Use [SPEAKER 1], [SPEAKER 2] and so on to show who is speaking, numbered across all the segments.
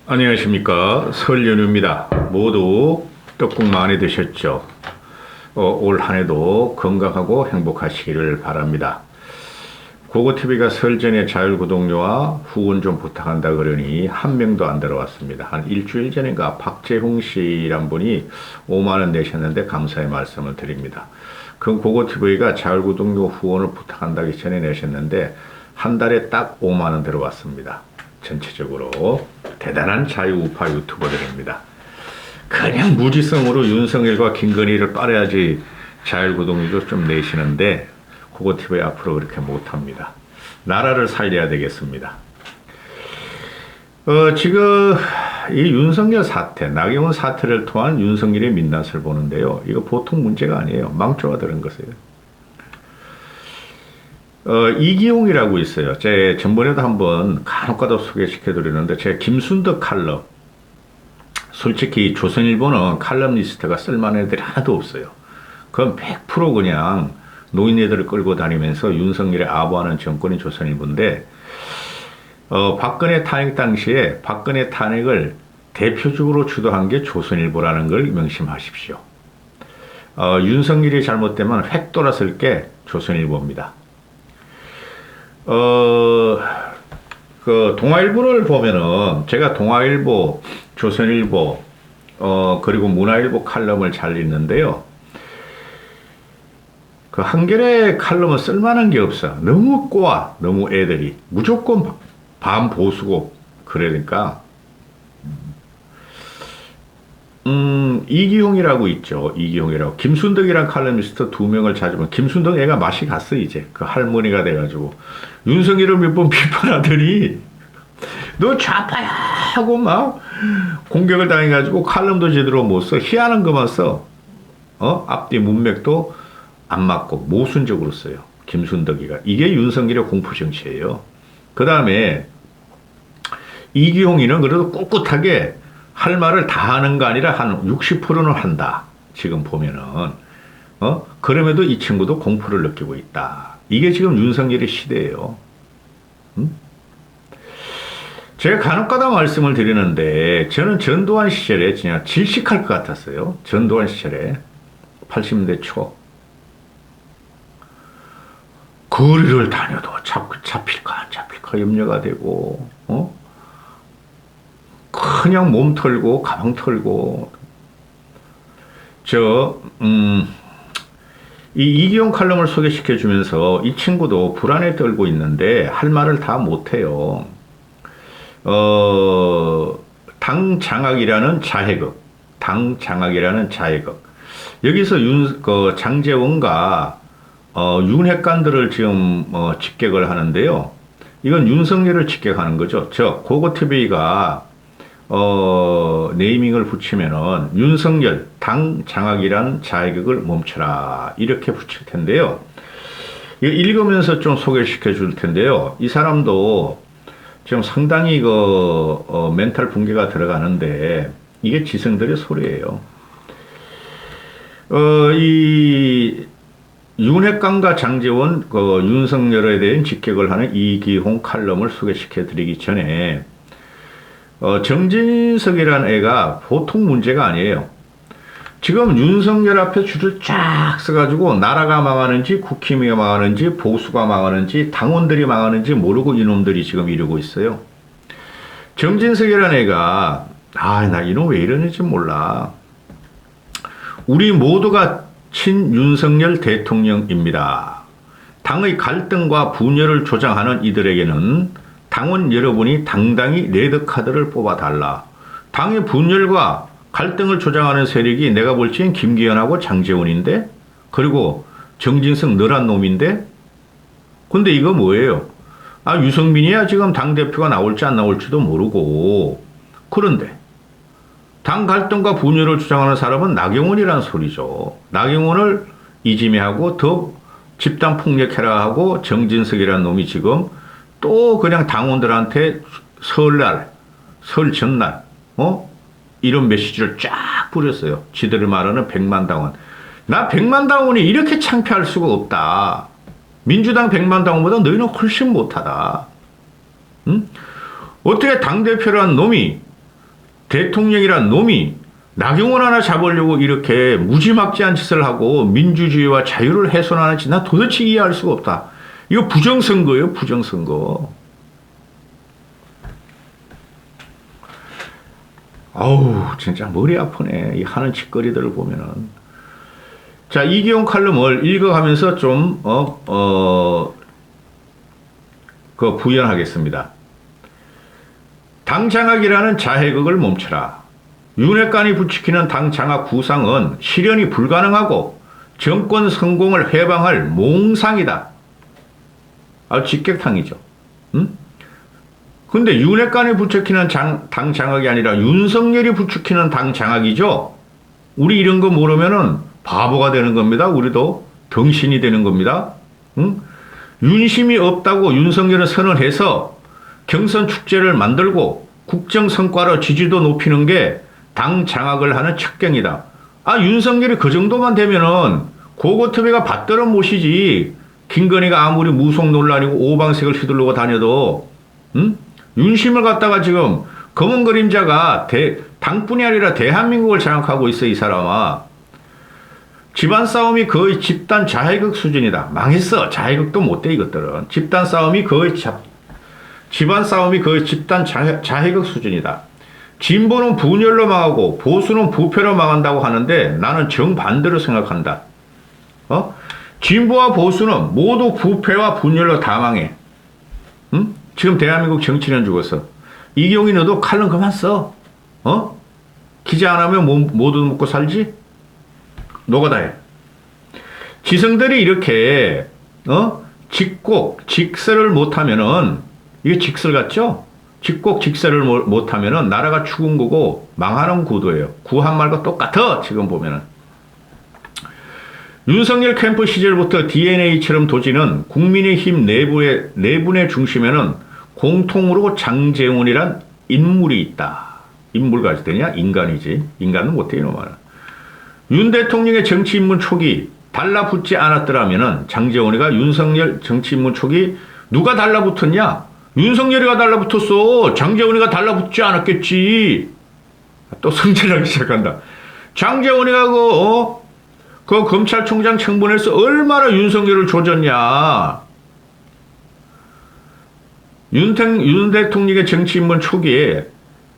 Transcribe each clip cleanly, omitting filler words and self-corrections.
[SPEAKER 1] 안녕하십니까. 설 연휴입니다. 모두 떡국 많이 드셨죠? 올 한 해도 건강하고 행복하시기를 바랍니다. 고고TV가 설 전에 자율구독료와 후원 좀 부탁한다 그러니 한 명도 안 들어왔습니다. 한 일주일 전인가 박재홍 씨란 분이 5만 원 내셨는데 감사의 말씀을 드립니다. 그 고고TV가 자율구독료 후원을 부탁한다기 전에 내셨는데 한 달에 딱 5만 원 들어왔습니다. 전체적으로 대단한 자유우파 유튜버들입니다. 그냥 무지성으로 윤석열과 김건희를 빨아야지 자율구독료도 좀 내시는데 고고TV 앞으로 그렇게 못합니다. 나라를 살려야 되겠습니다. 지금 이 윤석열 사태, 나경원 사태를 통한 윤석열의 민낯을 보는데요. 이거 보통 문제가 아니에요. 망조가 들은 것이에요. 이기용이라고 있어요. 제 전번에도 한번 간혹가다 소개시켜드렸는데 제 김순덕 칼럼, 솔직히 조선일보는 칼럼니스트가 쓸만한 애들이 하나도 없어요. 그건 100% 그냥 노인네들을 끌고 다니면서 윤석열의 아부하는 정권이 조선일보인데, 박근혜 탄핵 당시에 박근혜 탄핵을 대표적으로 주도한 게 조선일보라는 걸 명심하십시오. 윤석열이 잘못되면 획 돌아설 게 조선일보입니다. 그 동아일보를 보면은 제가 동아일보, 조선일보, 그리고 문화일보 칼럼을 잘 읽는데요. 그 한겨레 칼럼은 쓸만한 게 없어. 너무 꼬아, 너무 애들이 무조건 반보수고 그러니까. 이기용이라고 있죠. 이기용이라고. 김순덕이란 칼럼니스트 2명을 찾으면 김순덕 애가 맛이 갔어 이제. 그 할머니가 돼가지고 윤석열을 몇 번 비판하더니 너 좌파야 하고 막 공격을 당해가지고 칼럼도 제대로 못 써. 희한한 것만 써. 앞뒤 문맥도 안 맞고 모순적으로 써요. 김순덕이가. 이게 윤석열의 공포정치예요. 그 다음에 이기용이는 그래도 꿋꿋하게 할 말을 다 하는 거 아니라 한 60%는 한다. 지금 보면은. 그럼에도 이 친구도 공포를 느끼고 있다. 이게 지금 윤석열의 시대예요. 제가 간혹가다 말씀을 드리는데 저는 전두환 시절에 그냥 질식할 것 같았어요. 전두환 시절에 80년대 초. 거리를 다녀도 잡힐까 안 잡힐까 염려가 되고, 그냥 몸 털고 가방 털고. 이 이기용 칼럼을 소개시켜 주면서 이 친구도 불안에 떨고 있는데 할 말을 다 못해요. 당 장악이라는 자해극, 여기서 장제원과 윤핵관들을 지금 직격을 하는데요. 이건 윤석열을 직격하는 거죠. 고고TV가 네이밍을 붙이면은 윤석열 당 장악이란 자해극을 멈춰라 이렇게 붙일 텐데요. 이거 읽으면서 좀 소개시켜 줄 텐데요. 이 사람도 지금 상당히 멘탈 붕괴가 들어가는데 이게 지성들의 소리예요. 이 윤핵관과 장제원 윤석열에 대한 직격을 하는 이기홍 칼럼을 소개시켜 드리기 전에 정진석이라는 애가 보통 문제가 아니에요. 지금 윤석열 앞에 줄을 쫙 써가지고 나라가 망하는지 국힘이 망하는지 보수가 망하는지 당원들이 망하는지 모르고 이놈들이 지금 이러고 있어요. 정진석이라는 애가 나 이놈 왜 이러는지 몰라. 우리 모두가 친윤석열 대통령입니다. 당의 갈등과 분열을 조장하는 이들에게는 당원 여러분이 당당히 레드카드를 뽑아달라. 당의 분열과 갈등을 조장하는 세력이 내가 볼 적엔 김기현하고 장제원인데, 그리고 정진석 너란 놈인데, 근데 이거 뭐예요? 유승민이야 지금 당대표가 나올지 안 나올지도 모르고. 그런데 당 갈등과 분열을 주장하는 사람은 나경원이란 소리죠. 나경원을 이지매하고 더 집단 폭력해라 하고 정진석이라는 놈이 지금 또 그냥 당원들한테 설날, 설 전날, 이런 메시지를 쫙 뿌렸어요. 지들이 말하는 100만 당원. 나 100만 당원이 이렇게 창피할 수가 없다. 민주당 100만 당원보다 너희는 훨씬 못하다. 응? 어떻게 당대표라는 놈이 대통령이란 놈이 나경원 하나 잡으려고 이렇게 무지막지한 짓을 하고 민주주의와 자유를 훼손하는지 나 도대체 이해할 수가 없다. 이거 부정선거예요, 부정선거. 아우, 진짜 머리 아프네. 이 하는 짓거리들을 보면은. 자, 이기용 칼럼을 읽어가면서 좀, 부연하겠습니다. 당 장악이라는 자해극을 멈춰라. 윤핵관이 부추기는 당 장악 구상은 실현이 불가능하고 정권 성공을 회방할 몽상이다. 아주 직격탄이죠. 응? 근데 윤핵관이 부추기는 당 장악이 아니라 윤석열이 부추기는 당 장악이죠. 우리 이런 거 모르면은 바보가 되는 겁니다. 우리도 덩신이 되는 겁니다. 응? 윤심이 없다고 윤석열은 선언해서 경선 축제를 만들고 국정 성과로 지지도 높이는 게 당 장악을 하는 척경이다. 아, 윤석열이 그 정도만 되면은 고고투비가 받들어 모시지. 김건희가 아무리 무속 논란이고 오방색을 휘두르고 다녀도, 응? 윤심을 갖다가 지금 검은 그림자가 당뿐이 아니라 대한민국을 장악하고 있어, 이 사람아. 집안 싸움이 거의 집단 자해극 수준이다. 망했어. 자해극도 못돼, 이것들은. 집안 싸움이 거의 집단 자해극 수준이다. 진보는 분열로 망하고 보수는 부패로 망한다고 하는데 나는 정반대로 생각한다. 진보와 보수는 모두 부패와 분열로 다 망해. 응? 지금 대한민국 정치는 죽었어. 이경희 너도 칼럼 그만 써. 기자 안 하면 모두 먹고 살지? 너가 다 해. 지성들이 이렇게 직설을 못하면은 이게 직설 같죠? 직설을 못하면은 나라가 죽은 거고 망하는 구도예요. 구한 말과 똑같아. 지금 보면은 윤석열 캠프 시절부터 DNA처럼 도지는 국민의힘 내부의 내분의 중심에는 공통으로 장제원이란 인물이 있다. 인물까지 되냐? 인간이지. 인간은 못해 이놈아. 윤 대통령의 정치 입문 초기 달라붙지 않았더라면은 장제원이가 윤석열 정치 입문 초기 누가 달라붙었냐? 윤석열이가 달라붙었어. 장제원이가 달라붙지 않았겠지. 또 성질나기 시작한다. 장제원이가 그 검찰총장 청문회에서 얼마나 윤석열을 조졌냐. 윤 대통령의 정치 입문 초기에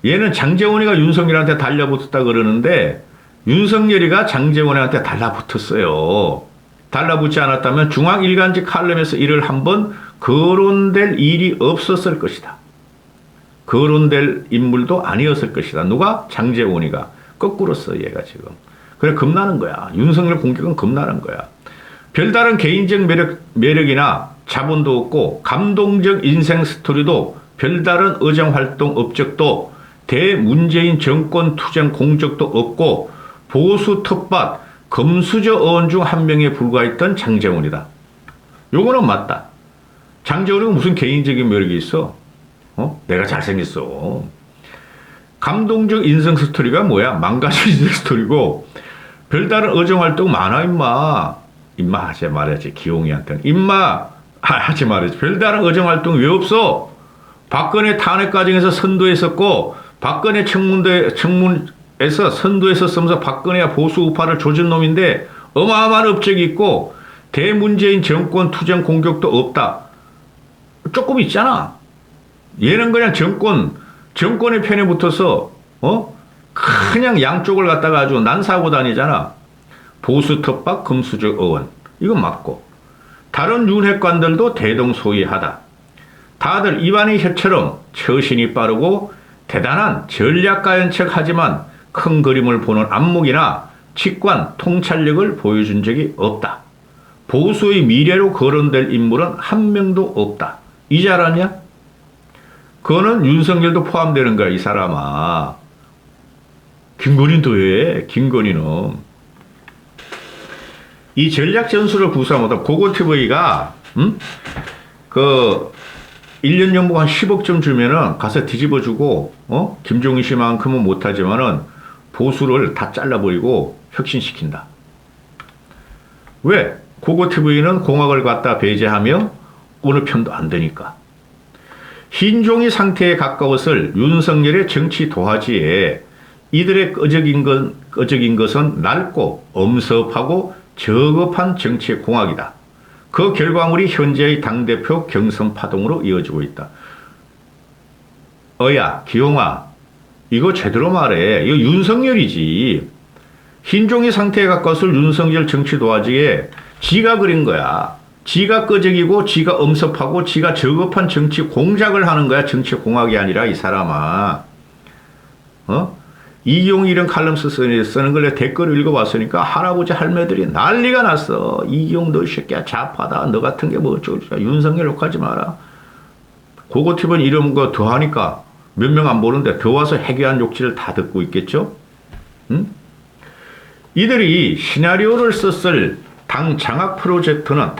[SPEAKER 1] 얘는 장제원이가 윤석열한테 달라붙었다 그러는데 윤석열이가 장제원한테 달라붙었어요. 달라붙지 않았다면 중앙일간지 칼럼에서 이를 한번 거론될 일이 없었을 것이다. 거론될 인물도 아니었을 것이다. 누가? 장제원이가. 거꾸로 써 얘가 지금. 그래 겁나는 거야. 윤석열 공격은 겁나는 거야. 별다른 개인적 매력이나 자본도 없고 감동적 인생 스토리도 별다른 의정활동 업적도 대문재인 정권 투쟁 공적도 없고 보수 텃밭 금수저 어원 중 한 명에 불과했던 장제원이다. 요거는 맞다. 장제원이가 무슨 개인적인 매력이 있어? 내가 잘생겼어. 감동적 인생 스토리가 뭐야? 망가진 인생 스토리고 별다른 의정활동 많아 임마. 임마 하지 말아야지. 기용이한테는. 임마 하지 말아야지. 별다른 의정활동 왜 없어? 박근혜 탄핵 과정에서 선도했었고 박근혜 청문에서 선도했었으면서 박근혜와 보수 우파를 조진 놈인데 어마어마한 업적이 있고 대문재인 정권 투쟁 공격도 없다. 조금 있잖아. 얘는 그냥 정권의 편에 붙어서 그냥 양쪽을 갖다가 아주 난사하고 다니잖아. 보수 텃밭 금수저 어원. 이건 맞고 다른 윤핵관들도 대동소이하다. 다들 이완희 혀처럼 처신이 빠르고 대단한 전략가인 척하지만 큰 그림을 보는 안목이나 직관, 통찰력을 보여준 적이 없다. 보수의 미래로 거론될 인물은 한 명도 없다. 이제 알았냐? 그거는 윤석열도 포함되는 거야, 이 사람아. 김건희도 왜? 김건희는. 이 전략 전술을 구사하다 고고TV가, 1년 연봉 한 10억쯤 주면은 가서 뒤집어주고, 김종인 씨만큼은 못하지만은 보수를 다 잘라버리고 혁신시킨다. 왜? 고고TV는 공학을 갖다 배제하며 어느 편도 안 되니까. 흰종이 상태에 가까웠을 윤석열의 정치 도화지에 이들의 끄적인 것은 낡고 엄섭하고 저급한 정치의 공학이다. 그 결과물이 현재의 당대표 경선 파동으로 이어지고 있다. 어야, 기용아, 이거 제대로 말해. 이거 윤석열이지. 흰종이 상태에 가까웠을 윤석열 정치 도화지에 지가 그린 거야. 지가 끄적이고 지가 엄섭하고 지가 저급한 정치 공작을 하는 거야. 정치 공학이 아니라 이 사람아. 이기용이 이런 칼럼 쓰는 걸 댓글을 읽어봤으니까 할아버지 할매들이 난리가 났어. 이기용 너 새끼야 좌파다. 너 같은 게 뭐 어쩌고 윤석열 욕하지 마라. 고고팁은 이런 거 더 하니까 몇 명 안 보는데 더 와서 해괴한 욕지를 다 듣고 있겠죠. 응? 이들이 시나리오를 썼을 당 장악 프로젝트는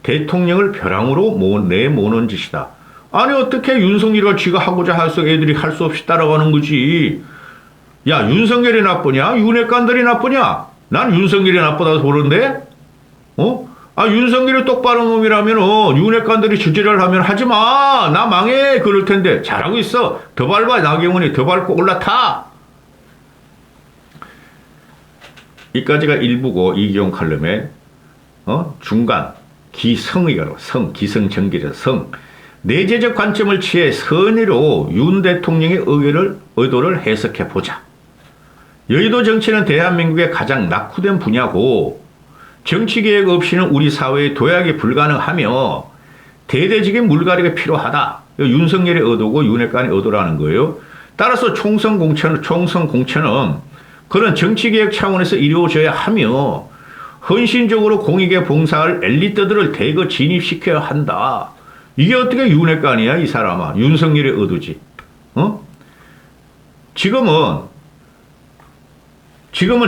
[SPEAKER 1] 대통령을 벼랑으로 내모는 짓이다. 아니 어떻게 윤석열이가 쥐가 하고자 해서 애들이 할 수 없이 따라가는 거지. 야, 윤석열이 나쁘냐? 윤핵관들이 나쁘냐? 난 윤석열이 나쁘다고 보는데. 윤석열이 똑바른 놈이라면 윤핵관들이 주지를 하면 하지 마. 나 망해. 그럴 텐데 잘하고 있어. 더 밟아. 나경원이 더 밟고 올라타. 이까지가 일부고 이기용 칼럼의 중간 기성의가로 기성정결에서 성 내재적 관점을 취해 선의로 윤 대통령의 의도를 해석해 보자. 여의도 정치는 대한민국의 가장 낙후된 분야고 정치개혁 없이는 우리 사회의 도약이 불가능하며 대대적인 물갈이가 필요하다. 윤석열의 의도고 윤핵관의 의도라는 거예요. 따라서 총선 공천은 그런 정치개혁 차원에서 이루어져야 하며 헌신적으로 공익에 봉사할 엘리트들을 대거 진입시켜야 한다. 이게 어떻게 윤핵관이야 이 사람아. 윤석열의 의도지. 지금은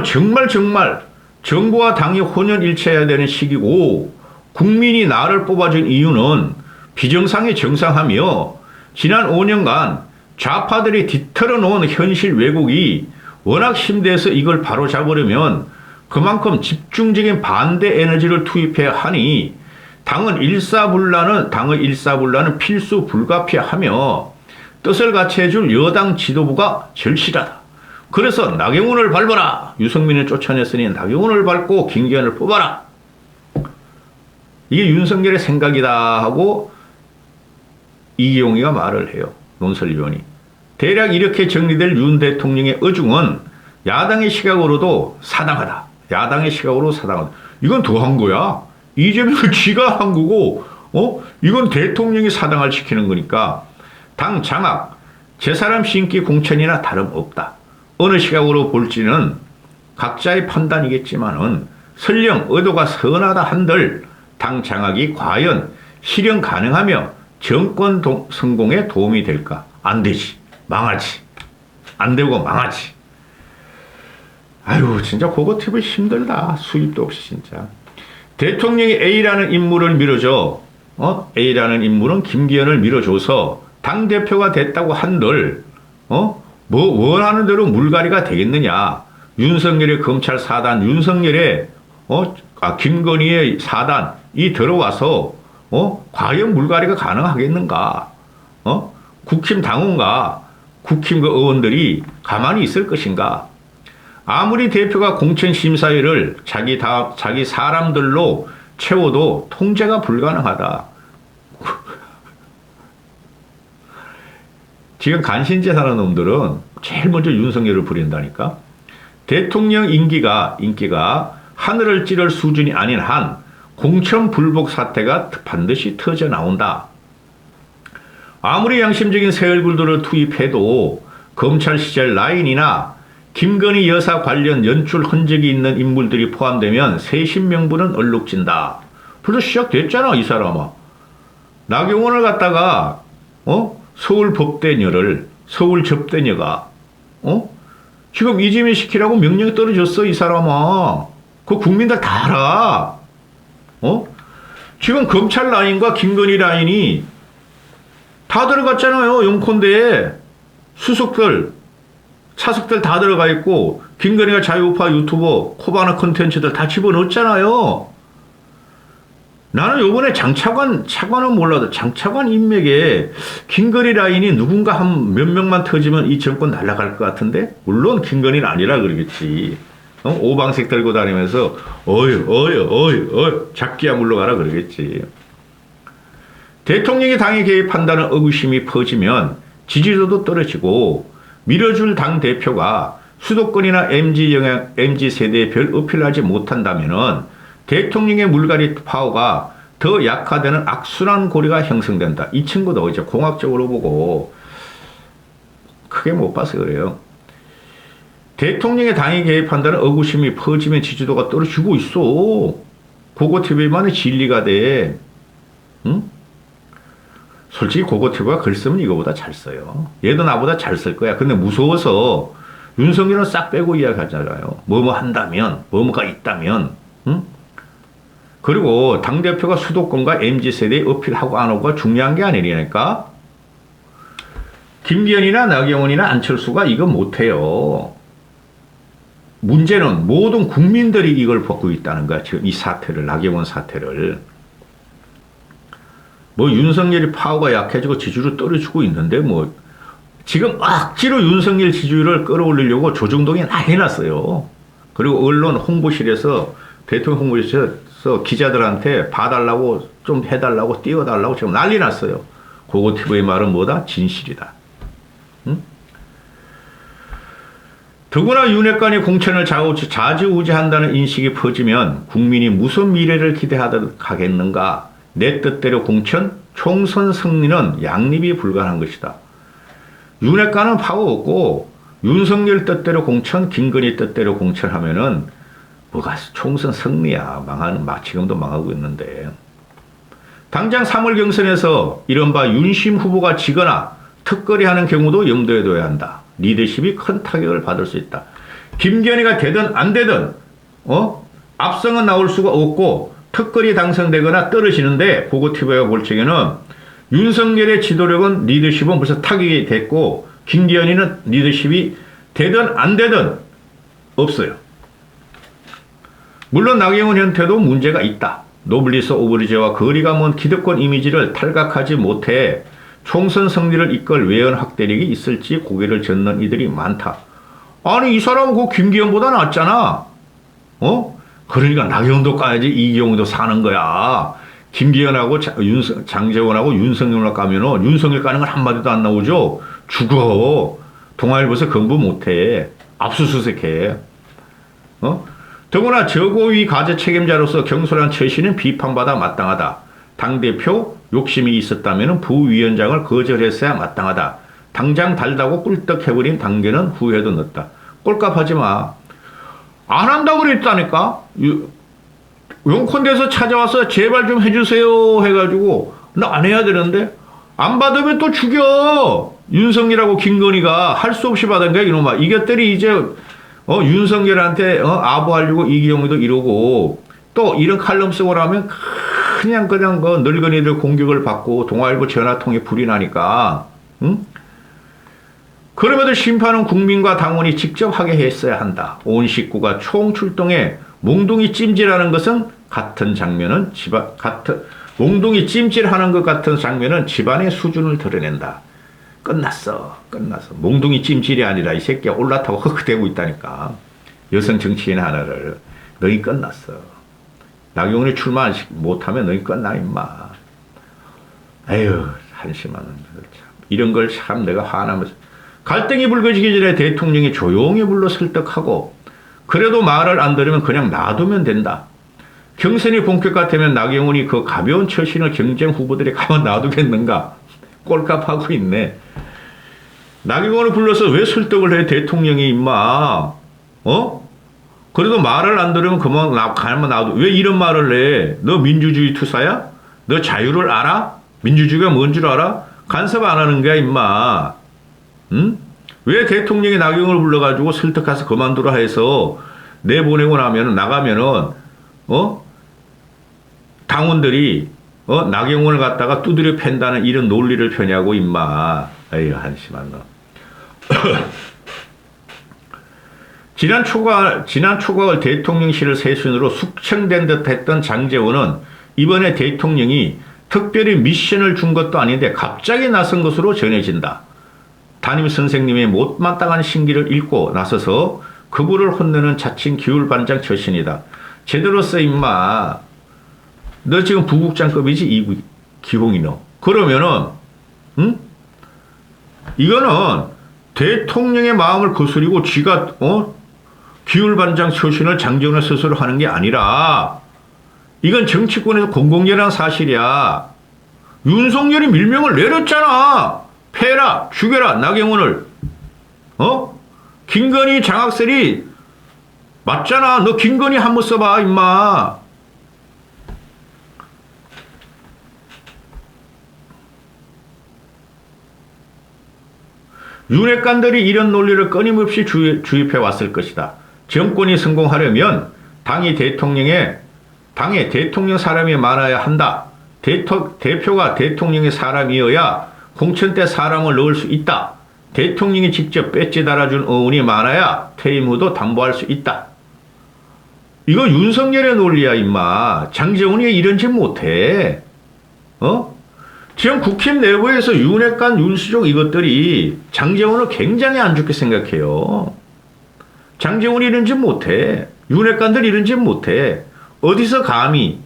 [SPEAKER 1] 정말 정부와 당이 혼연일체해야 되는 시기고 국민이 나를 뽑아준 이유는 비정상이 정상하며 지난 5년간 좌파들이 뒤틀어 놓은 현실 왜곡이 워낙 심대해서 이걸 바로잡으려면 그만큼 집중적인 반대 에너지를 투입해야 하니 당의 일사불란은 필수 불가피하며 뜻을 같이 해줄 여당 지도부가 절실하다. 그래서 나경원을 밟아라. 유승민을 쫓아냈으니 나경원을 밟고 김기현을 뽑아라. 이게 윤석열의 생각이다 하고 이기용이가 말을 해요. 논설위원이. 대략 이렇게 정리될 윤 대통령의 의중은 야당의 시각으로도 사당하다. 이건 더 한 거야. 이재명은 쥐가 한 거고, 이건 대통령이 사당을 시키는 거니까 당 장악, 제사람 신기 공천이나 다름없다. 어느 시각으로 볼지는 각자의 판단이겠지만은 설령 의도가 선하다 한들 당 장악이 과연 실현 가능하며 정권 성공에 도움이 될까? 안 되지. 망하지. 안 되고 망하지. 아유, 진짜 그거 팁이 힘들다. 수입도 없이 진짜. 대통령이 A라는 인물을 밀어줘. A라는 인물은 김기현을 밀어줘서 당대표가 됐다고 한들, 원하는 대로 물갈이가 되겠느냐. 윤석열의 검찰 사단, 김건희의 사단이 들어와서, 과연 물갈이가 가능하겠는가. 국힘 당원과 국힘 그 의원들이 가만히 있을 것인가. 아무리 대표가 공천심사위를 자기 사람들로 채워도 통제가 불가능하다. 지금 간신제사는 놈들은 제일 먼저 윤석열을 부린다니까. 대통령 인기가 하늘을 찌를 수준이 아닌 한 공천 불복 사태가 반드시 터져 나온다. 아무리 양심적인 새 얼굴들을 투입해도 검찰 시절 라인이나 김건희 여사 관련 연출 흔적이 있는 인물들이 포함되면 세신 명분은 얼룩진다. 벌써 시작됐잖아 이 사람아. 나경원을 갖다가 서울 법대녀를 서울 접대녀가 지금 이재명 시키라고 명령이 떨어졌어 이 사람아. 그 국민들 다 알아. 지금 검찰 라인과 김건희 라인이 다 들어갔잖아요. 영콘대에 수석들 차석들 다 들어가 있고 김건희가 자유우파 유튜버 코바나 컨텐츠들 다 집어넣었잖아요. 나는 요번에 차관은 몰라도 장차관 인맥에 김건희 라인이 누군가 한 몇 명만 터지면 이 정권 날아갈 것 같은데? 물론 김건희는 아니라 그러겠지. 오방색 들고 다니면서, 잡기야 물러가라 그러겠지. 대통령이 당에 개입한다는 의구심이 퍼지면 지지도도 떨어지고 밀어줄 당 대표가 수도권이나 MZ 세대에 별 어필하지 못한다면은 대통령의 물갈이 파워가 더 약화되는 악순환 고리가 형성된다. 이 친구도 이제 공학적으로 보고 크게 못 봐서 그래요. 대통령의 당에 개입한다는 의구심이 퍼지면 지지도가 떨어지고 있어. 고고TV만의 진리가 돼. 응? 솔직히 고고TV가 글 쓰면 이거보다 잘 써요. 얘도 나보다 잘 쓸 거야. 근데 무서워서 윤석열은 싹 빼고 이야기하잖아요. 뭐뭐 한다면, 뭐뭐가 있다면, 응? 그리고 당대표가 수도권과 MZ세대에 어필하고 안 하고가 중요한 게 아니라니까? 김기현이나 나경원이나 안철수가 이거 못해요. 문제는 모든 국민들이 이걸 벗고 있다는 거야. 지금 이 사태를, 나경원 사태를. 뭐 윤석열이 파워가 약해지고 지지율이 떨어지고 있는데 뭐 지금 억지로 윤석열 지지율을 끌어올리려고 조중동이 난리 났어요. 그리고 언론 홍보실에서 대통령 홍보실에서 기자들한테 봐달라고 좀 해달라고 띄워달라고 지금 난리 났어요. 고고TV의 말은 뭐다? 진실이다. 응? 더구나 윤핵관이 공천을 좌지우지한다는 인식이 퍼지면 국민이 무슨 미래를 기대하도록 하겠는가? 내 뜻대로 공천, 총선 승리는 양립이 불가능한 것이다. 윤핵관은 파워 없고 윤석열 뜻대로 공천, 김건희 뜻대로 공천하면은 뭐가 총선 승리야. 지금도 망하고 있는데. 당장 3월 경선에서 이른바 윤심 후보가 지거나 턱걸이하는 경우도 염두에 둬야 한다. 리더십이 큰 타격을 받을 수 있다. 김건희가 되든 안 되든 압승은 나올 수가 없고 턱걸이 당선되거나 떨어지는데 고고TV가 볼 적에는 윤석열의 지도력은 리더십은 벌써 타격이 됐고 김기현이는 리더십이 되든 안 되든 없어요. 물론 나경원 현태도 문제가 있다. 노블리스 오브리제와 거리가 먼 기득권 이미지를 탈각하지 못해 총선 승리를 이끌 외연 확대력이 있을지 고개를 젓는 이들이 많다. 아니 이 사람은 그 김기현보다 낫잖아. 그러니까 나경원도 까야지 이경우도 사는 거야. 김기현하고 장재원하고 윤석열을 까면은 윤석열 까는 건 한마디도 안 나오죠. 죽어. 동아일보에서 공부 못해. 압수수색해. 더구나 저고위 과제 책임자로서 경솔한 처신은 비판받아 마땅하다. 당대표 욕심이 있었다면 부위원장을 거절했어야 마땅하다. 당장 달다고 꿀떡해버린 당계는 후회도 넣었다. 꼴값하지 마. 안 한다고 그랬다니까. 용콘대에서 찾아와서 제발 좀 해주세요 해가지고 나 안 해야 되는데 안 받으면 또 죽여. 윤석열하고 김건희가 할 수 없이 받은 거야 이놈아. 이것들이 이제 윤석열한테 아부하려고 이기용이도 이러고 또 이런 칼럼 쓰고 나면 그냥 그 늙은이들 공격을 받고 동아일보 전화통에 불이 나니까 응? 그럼에도 심판은 국민과 당원이 직접 하게 했어야 한다. 온 식구가 총출동해 몽둥이 찜질하는 것은 몽둥이 찜질하는 것 같은 장면은 집안의 수준을 드러낸다. 끝났어. 몽둥이 찜질이 아니라 이 새끼가 올라타고 흑흑대고 있다니까. 여성 정치인 하나를. 너희 끝났어. 나경원이 출마 못하면 너희 끝나 임마. 에휴 한심한 이런 걸 참 내가 화나면서 갈등이 불거지기 전에 대통령이 조용히 불러 설득하고 그래도 말을 안 들으면 그냥 놔두면 된다. 경선이 본격 같으면 나경원이 그 가벼운 처신을 경쟁 후보들이 가만 놔두겠는가. 꼴값하고 있네. 나경원을 불러서 왜 설득을 해 대통령이 임마. 그래도 말을 안 들으면 그만 가만 놔두. 왜 이런 말을 해. 너 민주주의 투사야? 너 자유를 알아? 민주주의가 뭔 줄 알아? 간섭 안 하는 거야 임마. 응? 왜 대통령이 나경원을 불러가지고 설득해서 그만두라 해서 내보내고 나가면은 당원들이 나경원을 갖다가 두드려 팬다는 이런 논리를 펴냐고 임마. 에휴 한심한 너. 지난 초과월 대통령실을 세순으로 숙청된 듯 했던 장제원은 이번에 대통령이 특별히 미션을 준 것도 아닌데 갑자기 나선 것으로 전해진다. 담임 선생님의 못마땅한 신기를 읽고 나서서 그부를 혼내는 자칭 기울반장 처신이다. 제대로써 임마. 너 지금 부국장급이지 이 기홍이 너. 그러면은 응? 이거는 대통령의 마음을 거스리고 쥐가 기울반장 처신을 장제원을 스스로 하는 게 아니라 이건 정치권에서 공공연한 사실이야. 윤석열이 밀명을 내렸잖아. 패라, 죽여라, 나경원을. 김건희 장학설이 맞잖아. 너 김건희 한번 써봐, 임마. 윤핵관들이 이런 논리를 끊임없이 주입해 왔을 것이다. 정권이 성공하려면 당의 대통령 사람이 많아야 한다. 대표가 대통령의 사람이어야 공천 때 사람을 넣을 수 있다. 대통령이 직접 배지 달아준 어원이 많아야 퇴임 후도 담보할 수 있다. 이거 윤석열의 논리야, 임마. 장제원이 이런 짓 못해. 지금 국힘 내부에서 윤핵관, 윤수족 이것들이 장제원을 굉장히 안 좋게 생각해요. 장제원이 이런 짓 못해. 윤핵관들 이런 짓 못해. 어디서 감히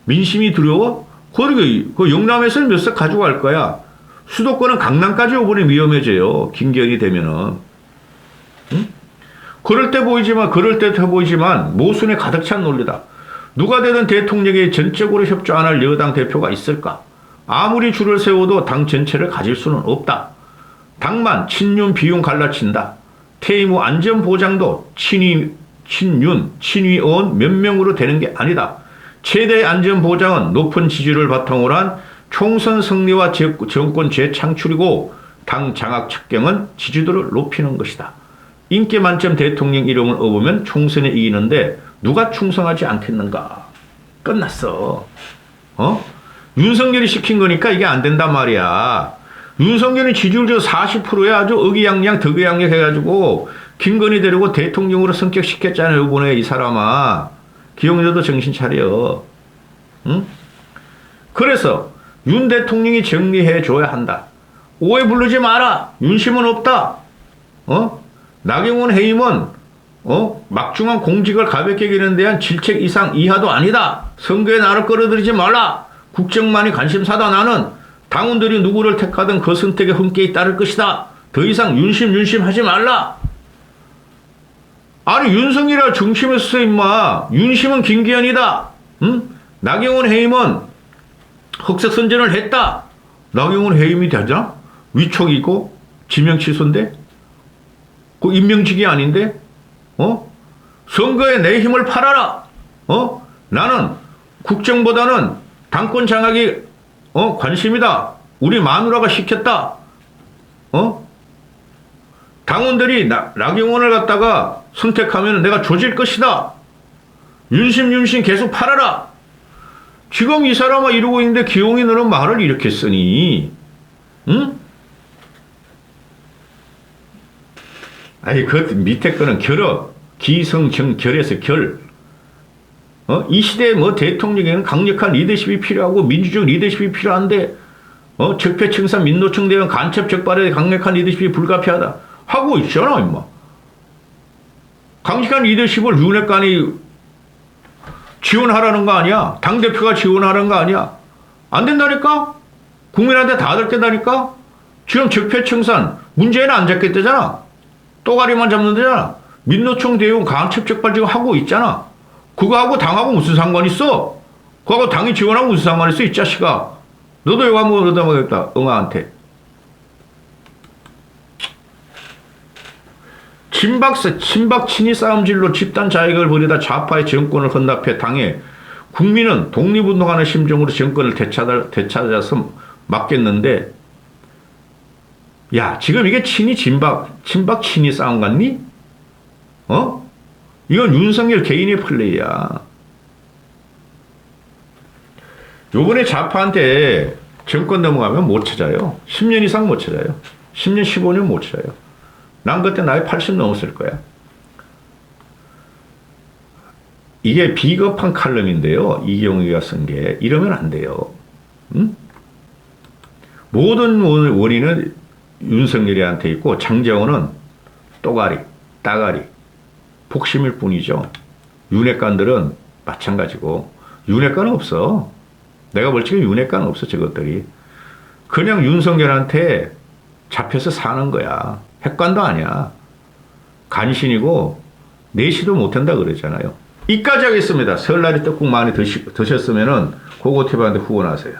[SPEAKER 1] 민심이 두려워? 그 영남에서는 몇 석 가져갈 거야. 수도권은 강남까지 오버니 위험해져요. 김기현이 되면은. 응? 그럴 때 보이지만 모순에 가득 찬 논리다. 누가 되든 대통령에 전적으로 협조 안 할 여당 대표가 있을까? 아무리 줄을 세워도 당 전체를 가질 수는 없다. 당만 친윤 비윤 갈라친다. 퇴임 후 안전보장도 친위원 몇 명으로 되는 게 아니다. 최대의 안전보장은 높은 지지를 바탕으로 한 총선 승리와 정권 재창출이고 당 장악 척경은 지지도를 높이는 것이다. 인기 만점 대통령 이름을 업으면 총선에 이기는데 누가 충성하지 않겠는가? 끝났어. 윤석열이 시킨 거니까 이게 안 된단 말이야. 윤석열이 지지율 40%에 아주 의기양양 덕의양양 해가지고 김건희 데리고 대통령으로 성격시켰잖아요. 이번에 이 사람아. 기영여도 정신 차려. 응? 그래서 윤 대통령이 정리해 줘야 한다. 오해 부르지 마라. 윤심은 없다. 나경원 해임은 막중한 공직을 가볍게 기는 데한 질책 이상 이하도 아니다. 선거에 나를 끌어들이지 말라. 국정만이 관심사다. 나는 당원들이 누구를 택하든 그 선택에 흔쾌히 따를 것이다. 더 이상 윤심 하지 말라. 아니 윤석열이라 중심에서 임마. 윤심은 김기현이다. 응? 나경원 해임은 흑색선전을 했다. 나경원 해임이 되자? 위촉이고 지명 취소인데? 그 임명직이 아닌데? 선거에 내 힘을 팔아라. 나는 국정보다는 당권 장악이 관심이다. 우리 마누라가 시켰다. 당원들이 나경원을 갖다가 선택하면 내가 조질 것이다. 윤심 계속 팔아라. 지금 이 사람아 이러고 있는데 기용이 너는 말을 이렇게 쓰니? 응? 아니 그 밑에 거는 결업, 기성정결에서 결. 이 시대에 뭐 대통령에는 강력한 리더십이 필요하고 민주적 리더십이 필요한데 적폐청산 민노총 대응 간첩 적발에 강력한 리더십이 불가피하다 하고 있잖아 임마. 강력한 리더십을 윤핵관이 지원하라는 거 아니야? 당대표가 지원하라는 거 아니야? 안 된다니까? 국민한테 다 들겠다니까? 지금 적폐청산 문제는 안 잡겠다잖아. 또가리만 잡는 데잖아. 민노총 대응 간첩 적발 지금 하고 있잖아. 그거하고 당하고 무슨 상관 있어? 그거하고 당이 지원하고 무슨 상관 있어? 이 자식아. 너도 이거 한번 얻어먹겠다. 응아한테. 친박 친위 싸움질로 집단 자익을 벌이다 좌파의 정권을 헌납해 당해 국민은 독립운동하는 심정으로 정권을 되찾아서 맡겼는데 야 지금 이게 친박 친위 싸움 같니? 이건 윤석열 개인의 플레이야. 요번에 좌파한테 정권 넘어가면 못 찾아요. 10년 이상 못 찾아요. 10년 15년 못 찾아요. 난 그때 나이 80 넘었을 거야. 이게 비겁한 칼럼인데요. 이경규가 쓴 게. 이러면 안 돼요. 응? 모든 원인은 윤석열이한테 있고 장제원은 또가리, 따가리, 복심일 뿐이죠. 윤핵관들은 마찬가지고 윤핵관은 없어. 내가 볼 적에 윤핵관은 없어 저것들이. 그냥 윤석열한테 잡혀서 사는 거야. 핵관도 아니야. 간신이고 내시도 못한다 그러잖아요. 이까지 하겠습니다. 설날에 떡국 많이 드셨으면은 고고티브한테 후원하세요.